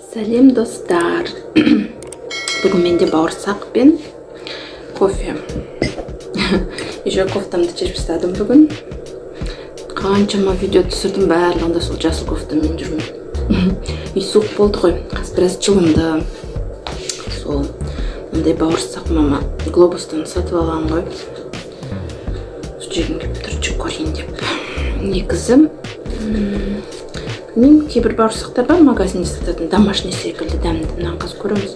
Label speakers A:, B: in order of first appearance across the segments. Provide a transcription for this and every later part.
A: Сәлем достар. Бүгін менде бауырсақ пен кофе. Еще кофтамды шешіп тастадым бүгін. Қаншама видео түсірдім, барлығында сол жасыл кофтамен жүрмін. Үй суық болды ғой, қазір біраз жылынды. Сол мындай бауырсақ мама глобустан сатып алған ғой. Сол жерін келіп түртші көрейін деп. Негізі кейбір бауырсақтар бар магазинде сататын, домашний секілді дәмді. Мынаны қазір көреміз.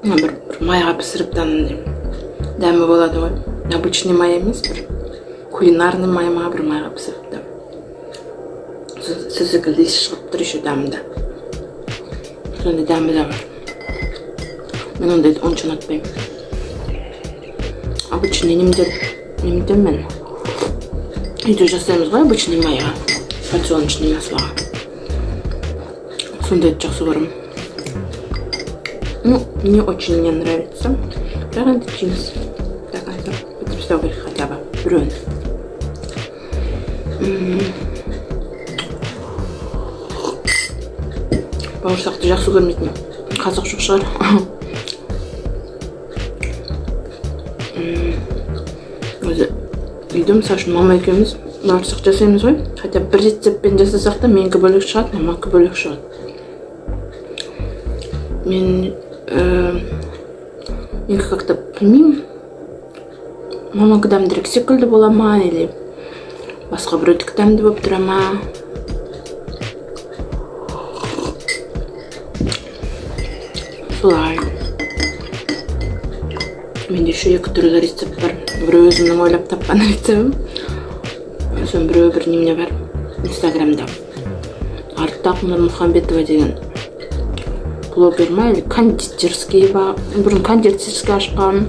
A: Бір майға пісіріп дәмі болады ғой. Обычный май емес, бір кулинарный май ма, бір майға пісіріпті. Секілді шығып тұр еще дәмді. Сондай дәмі де бар. Мен ондайды онша ұнатпаймын. Обычный немден мен үйде жасаймыз ғой, обычный майға, подсолнечный маслоға. Сондайды жақсы көремін. Ну, не очень мне нравится. Бірақ енді жейміз. Так, бітіріп тастау керек хотя бы біреуін. Бауырсақты жақсы көрмейтін қазақ жоқ шығар. Өзі үйде мысалы үшін мама екеуміз бауырсақ жасаймыз ғой. Хотя бір рецептпен жасасақ та менікі бөлек шығады, маманікі бөлек шығады. Мен как-то білмеймін, маманікі дәмдірек секілді бола ма, или басқа біреудікі дәмді болып тұра ма. Солай. Менде еще екі түрлі рецепт бар. Біреу өзімнің ойлап тапқан рецептім. Сон біреу бір немене бар инстаграмда. Артақ Нұрмұхамбетова деген блогер ма, или кондитерский ба, бұрын кондитерский ашқан,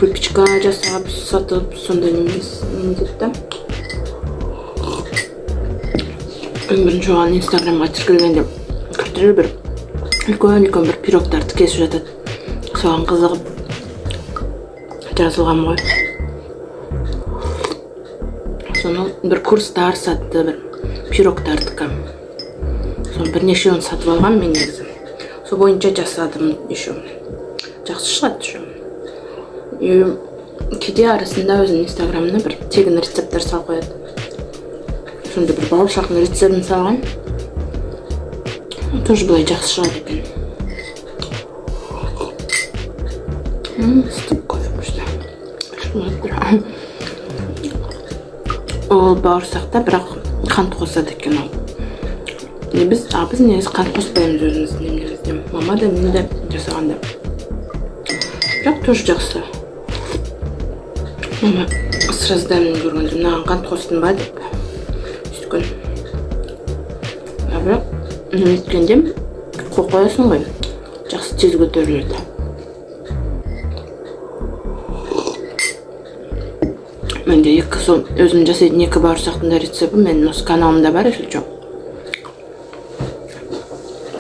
A: выпечка жасап, сатып, сондай немдетті. Бірінші оған инстаграмға тіркелгенде күртірі бір үлкен бір пирогтарды кесіп жатады. Соған қызығып жазылғам ғой. Соны бір курстар сатты, бір пирогтардікі. Соны бірнешеуін сатып алған мен негізі. Сол бойынша жасадым еще. Жақсы шығады еще. Кейде арасында өзінің инстаграмына бір тегін рецепттер сал қояды. Сонда бір бауырсақтың рецептін салған. Тоже былай жақсы шығады екен. Ыстық кофе пішті. Ол бауырсақта бірақ қант қосады екен ол. Біз негізі қант қоспаймыз өзіміздің немізде. Мама да мені де жасағанда. Бірақ тоже жақсы. Мама сразу дәмін көргенде, мынаған қант қостың ба деп. Сөйткөн. Бірақ неткенде қойсың ғой, жақсы тез көтеріледі. Менде өзім жасайтын екі бауырсақтың да рецепті менің осы каналымда бар, если жоқ.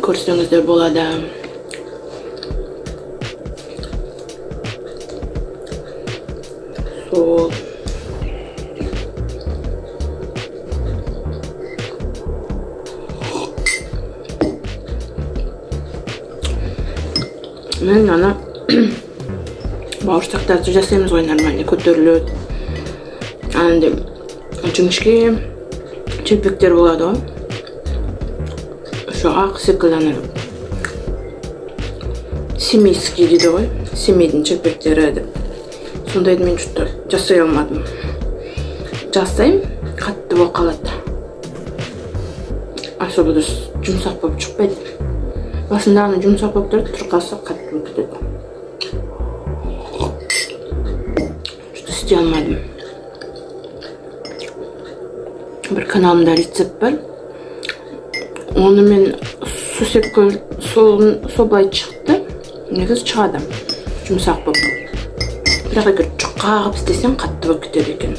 A: Көрсеңіздер болады. Сол. Мен ана бауырсақтарды жасаймыз ғой, нормально көтеріледі. Анды жіңішке чепектер болады ғой. Şu ақ секілді семейский дейді ғой, семейдің чепектері деп. Сондайды мен жүтті жасай алмадым. Жасайым, қатты болып қалады. Особенно жұмсақ болып шықпайды. Басында аны жұмсақ болып тұрады, тұрқасы қатты болып кетеді. Жүтті істей алмадым. Бір каналымда рецепт бар. Оны мен солай шықты, негіз шығады, жұмсақ болып. Бірақ егер жұқа қағып істесең, қатты болып кетеді екен.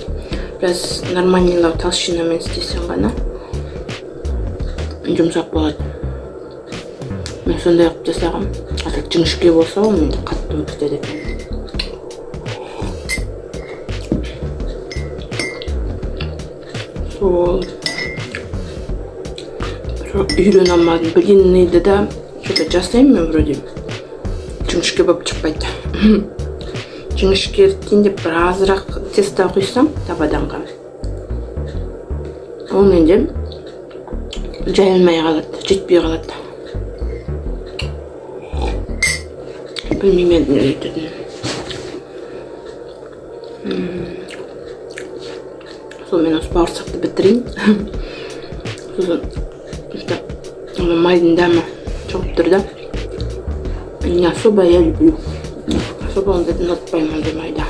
A: Biraz нормальный толщинамен істесең ғана жұмсақ болады. Мен сондай қылып жасағам. Азыр жіңішке болса, мен қатты өткізеді. Сол үйрене алмадым. Блинныйды да что-то жасаймын мен вроде. Жіңішке болып шықпайды. Жіңішке деп бір азырақ тесто құйсам табаданға. Ол менде жайылмай қалады, жетпей қалады. Білмеймін не ететін. Сол мен осы бауырсақты бітірейін. Сосын майдың дәмі шығып тұр да. Не особо я люблю. Особо онда ұнатпаймын ондай майда.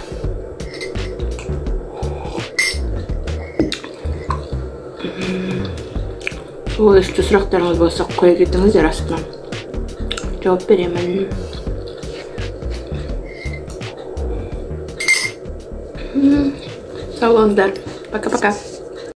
A: Ол ешті сұрақтарыңыз болса қоя кетіңіздер астынан. Жауап беремін. Сау болыңыздар. Пока-пока.